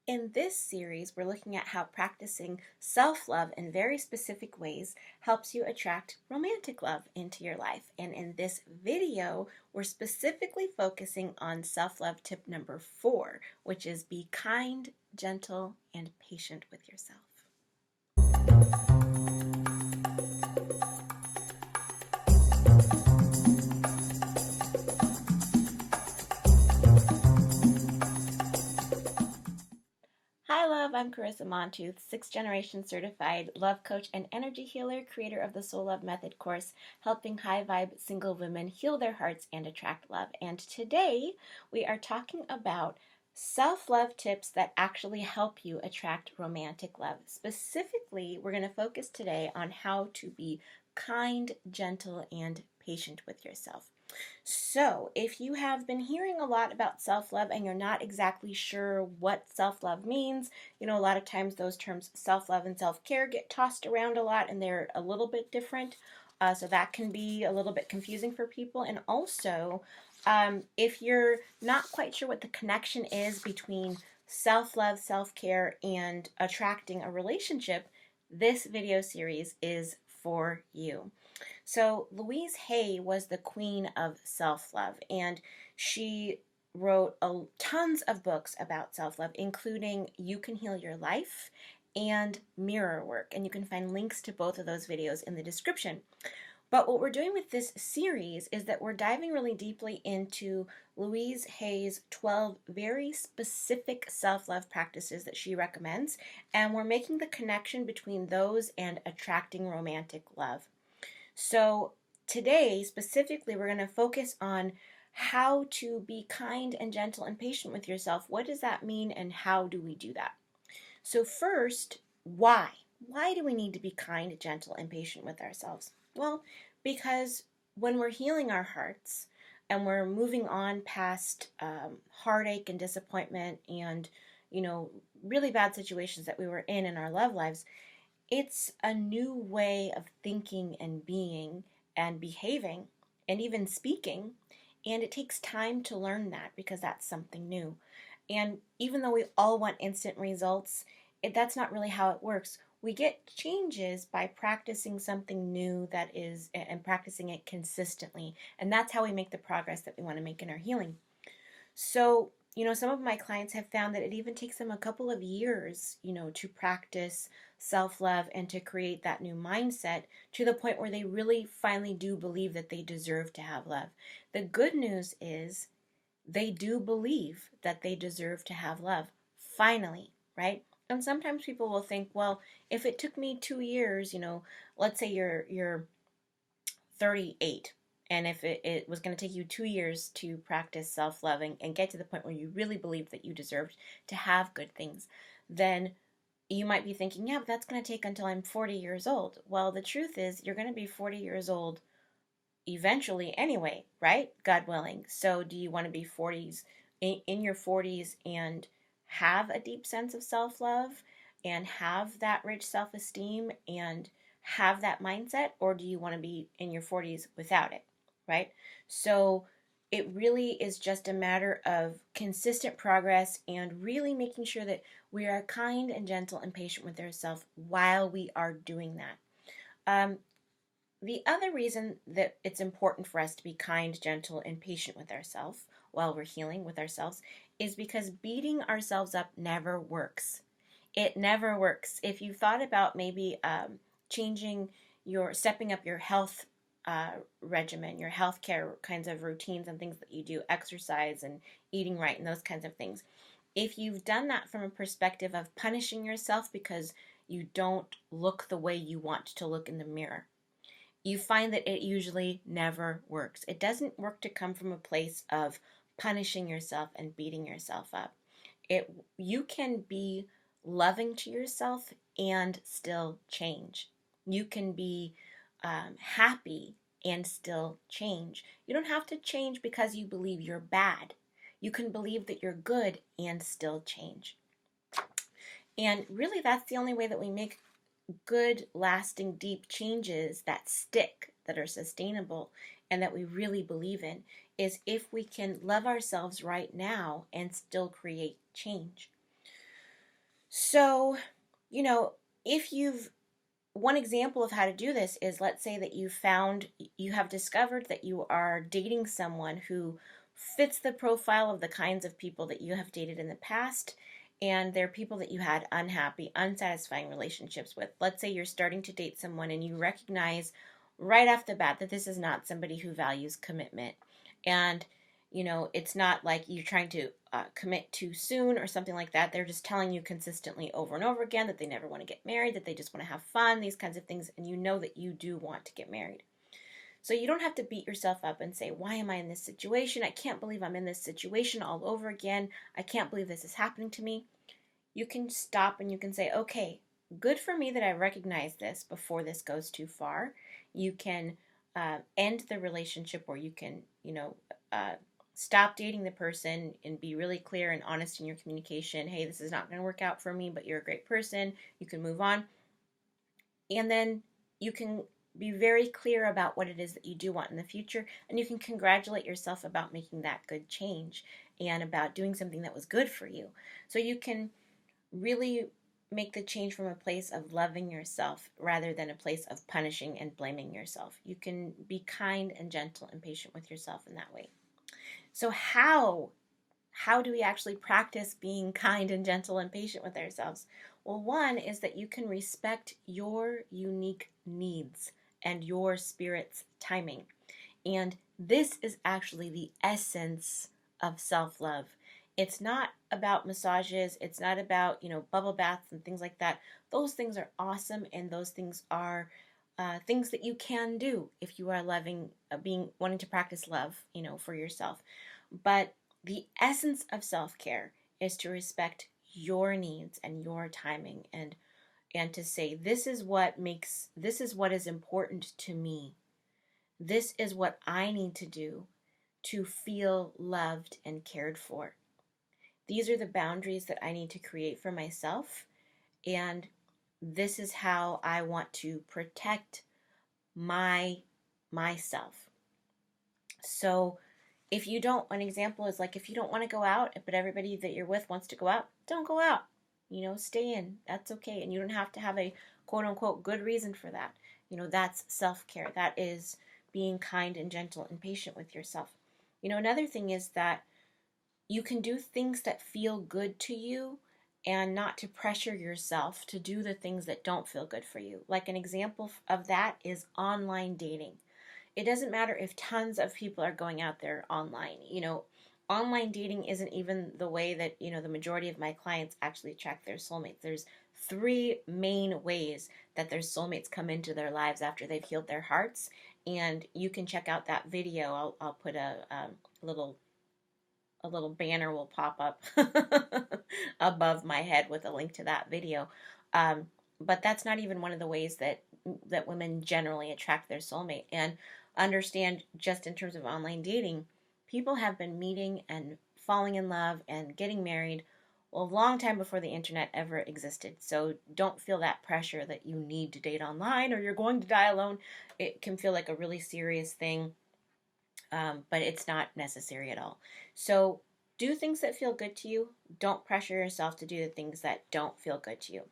In this series, we're looking at how practicing self-love in very specific ways helps you attract romantic love into your life. And in this video, we're specifically focusing on self-love tip number 4, which is be kind, gentle, and patient with yourself. Hi, love. I'm Carisa Montooth, 6th generation certified love coach and energy healer, creator of the Soul Love Method course, helping high vibe single women heal their hearts and attract love. And today we are talking about self-love tips that actually help you attract romantic love. Specifically, we're going to focus today on how to be kind, gentle, and patient with yourself. So, if you have been hearing a lot about self-love and you're not exactly sure what self-love means, a lot of times those terms self-love and self-care get tossed around a lot and they're a little bit different. So that can be a little bit confusing for people. And also, if you're not quite sure what the connection is between self-love, self-care, and attracting a relationship, this video series is for you. So Louise Hay was the queen of self-love, and she wrote tons of books about self-love, including You Can Heal Your Life and Mirror Work, and you can find links to both of those videos in the description. But what we're doing with this series is that we're diving really deeply into Louise Hay's 12 very specific self-love practices that she recommends, and we're making the connection between those and attracting romantic love. So today, specifically, we're going to focus on how to be kind and gentle and patient with yourself. What does that mean and how do we do that? So first, why? Why do we need to be kind, gentle, and patient with ourselves? Well, because when we're healing our hearts and we're moving on past heartache and disappointment and, really bad situations that we were in our love lives, it's a new way of thinking and being and behaving and even speaking, and it takes time to learn that because that's something new. And even though we all want instant results, that's not really how it works. We get changes by practicing something new and practicing it consistently, and that's how we make the progress that we want to make in our healing. So, some of my clients have found that it even takes them a couple of years, to practice self-love and to create that new mindset to the point where they really finally do believe that they deserve to have love. The good news is they do believe that they deserve to have love, finally, right? And sometimes people will think, well, if it took me 2 years, let's say you're 38, and if it was going to take you 2 years to practice self-loving and get to the point where you really believe that you deserved to have good things, then you might be thinking, yeah, but that's going to take until I'm 40 years old. Well, the truth is you're going to be 40 years old eventually anyway, right? God willing. So do you want to be in your 40s and have a deep sense of self-love and have that rich self-esteem and have that mindset, or do you want to be in your 40s without it, right? So it really is just a matter of consistent progress and really making sure that we are kind and gentle and patient with ourselves while we are doing that. The other reason that it's important for us to be kind, gentle, and patient with ourselves while we're healing with ourselves is because beating ourselves up never works. It never works. If you thought about maybe stepping up your health regimen, your healthcare kinds of routines and things that you do, exercise and eating right and those kinds of things. If you've done that from a perspective of punishing yourself because you don't look the way you want to look in the mirror, you find that it usually never works. It doesn't work to come from a place of punishing yourself and beating yourself up. You can be loving to yourself and still change. You can be happy and still change. You don't have to change because you believe you're bad. You can believe that you're good and still change. And really, that's the only way that we make good, lasting, deep changes that stick, that are sustainable, and that we really believe in, is if we can love ourselves right now and still create change. So, you know, if you've one example of how to do this is, let's say that you have discovered that you are dating someone who fits the profile of the kinds of people that you have dated in the past, and they're people that you had unhappy, unsatisfying relationships with. Let's say you're starting to date someone and you recognize right off the bat that this is not somebody who values commitment. And it's not like you're trying to commit too soon or something like that. They're just telling you consistently over and over again that they never want to get married, that they just want to have fun, these kinds of things, and you know that you do want to get married. So you don't have to beat yourself up and say, why am I in this situation? I can't believe I'm in this situation all over again. I can't believe this is happening to me. You can stop and you can say, okay, good for me that I recognize this before this goes too far. You can end the relationship, or you can, stop dating the person and be really clear and honest in your communication. Hey, this is not going to work out for me, but you're a great person. You can move on. And then you can be very clear about what it is that you do want in the future, and you can congratulate yourself about making that good change and about doing something that was good for you. So you can really make the change from a place of loving yourself rather than a place of punishing and blaming yourself. You can be kind and gentle and patient with yourself in that way. So how do we actually practice being kind and gentle and patient with ourselves? Well, one is that you can respect your unique needs and your spirit's timing. And this is actually the essence of self-love. It's not about massages. It's not about, bubble baths and things like that. Those things are awesome, and those things are things that you can do if you are loving, wanting to practice love, for yourself. But the essence of self-care is to respect your needs and your timing, and to say, this is what is important to me. This is what I need to do to feel loved and cared for. These are the boundaries that I need to create for myself, and this is how I want to protect myself. So an example is like, if you don't want to go out, but everybody that you're with wants to go out, don't go out. Stay in. That's okay. And you don't have to have a quote unquote good reason for that. That's self-care. That is being kind and gentle and patient with yourself. Another thing is that you can do things that feel good to you and not to pressure yourself to do the things that don't feel good for you. Like, an example of that is online dating. It doesn't matter if tons of people are going out there online. Online dating isn't even the way that, the majority of my clients actually attract their soulmates. There's 3 main ways that their soulmates come into their lives after they've healed their hearts. And you can check out that video. I'll put a little banner will pop up above my head with a link to that video. But that's not even one of the ways that women generally attract their soulmate. And understand, just in terms of online dating, people have been meeting and falling in love and getting married a long time before the internet ever existed. So don't feel that pressure that you need to date online or you're going to die alone. It can feel like a really serious thing, but it's not necessary at all. So do things that feel good to you. Don't pressure yourself to do the things that don't feel good to you.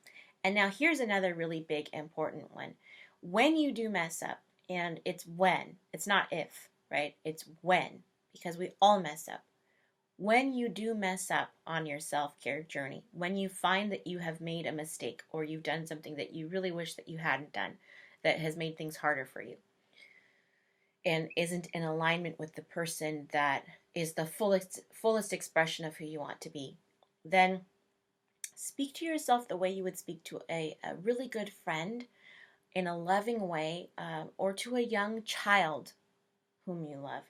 And now here's another really big, important one. When you do mess up, and it's not if, right? It's when, because we all mess up. When you do mess up on your self-care journey, when you find that you have made a mistake or you've done something that you really wish that you hadn't done, that has made things harder for you, and isn't in alignment with the person that is the fullest expression of who you want to be, then speak to yourself the way you would speak to a really good friend, in a loving way, or to a young child whom you love.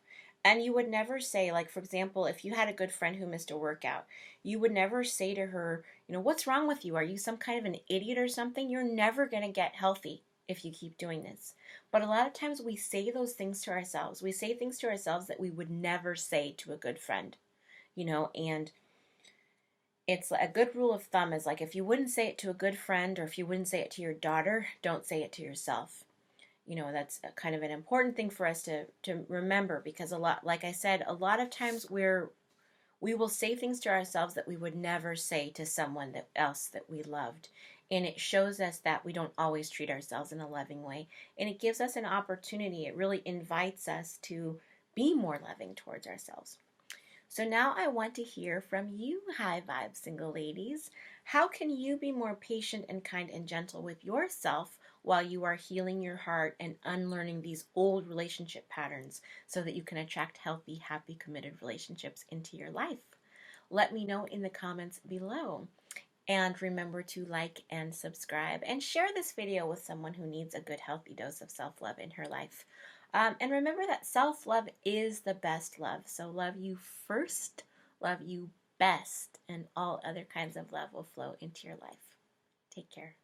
And you would never say, like, for example, if you had a good friend who missed a workout, you would never say to her, what's wrong with you? Are you some kind of an idiot or something? You're never going to get healthy if you keep doing this. But a lot of times we say those things to ourselves. We say things to ourselves that we would never say to a good friend, and it's a good rule of thumb is, like, if you wouldn't say it to a good friend, or if you wouldn't say it to your daughter, don't say it to yourself. That's kind of an important thing for us to remember, because like I said, a lot of times we're We will say things to ourselves that we would never say to someone else that we loved. And it shows us that we don't always treat ourselves in a loving way. And it gives us an opportunity. It really invites us to be more loving towards ourselves. So now I want to hear from you, high vibe single ladies. How can you be more patient and kind and gentle with yourself while you are healing your heart and unlearning these old relationship patterns so that you can attract healthy, happy, committed relationships into your life? Let me know in the comments below. And remember to like and subscribe and share this video with someone who needs a good, healthy dose of self-love in her life. And remember that self-love is the best love. So love you first, love you best, and all other kinds of love will flow into your life. Take care.